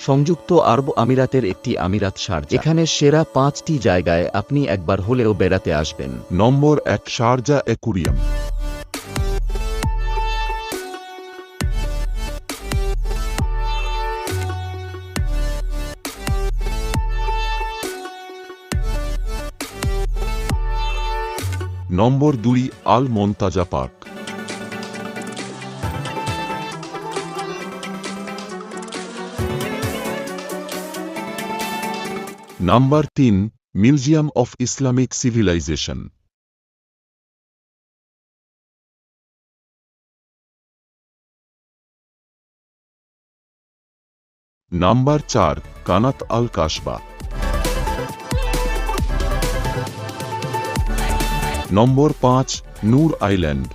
সংযুক্ত আরব আমিরাতের একটি আমিরাত শারজা। এখানে সেরা 5টি জায়গায় আপনি একবার হলেও বেড়াতে আসবেন। Number 1, Sharjah aquarium. Number 2, Al Montazah park. Number 3, museum of Islamic civilisation. Number 4, Qanat Al কাশবা। Number 5, Noor island.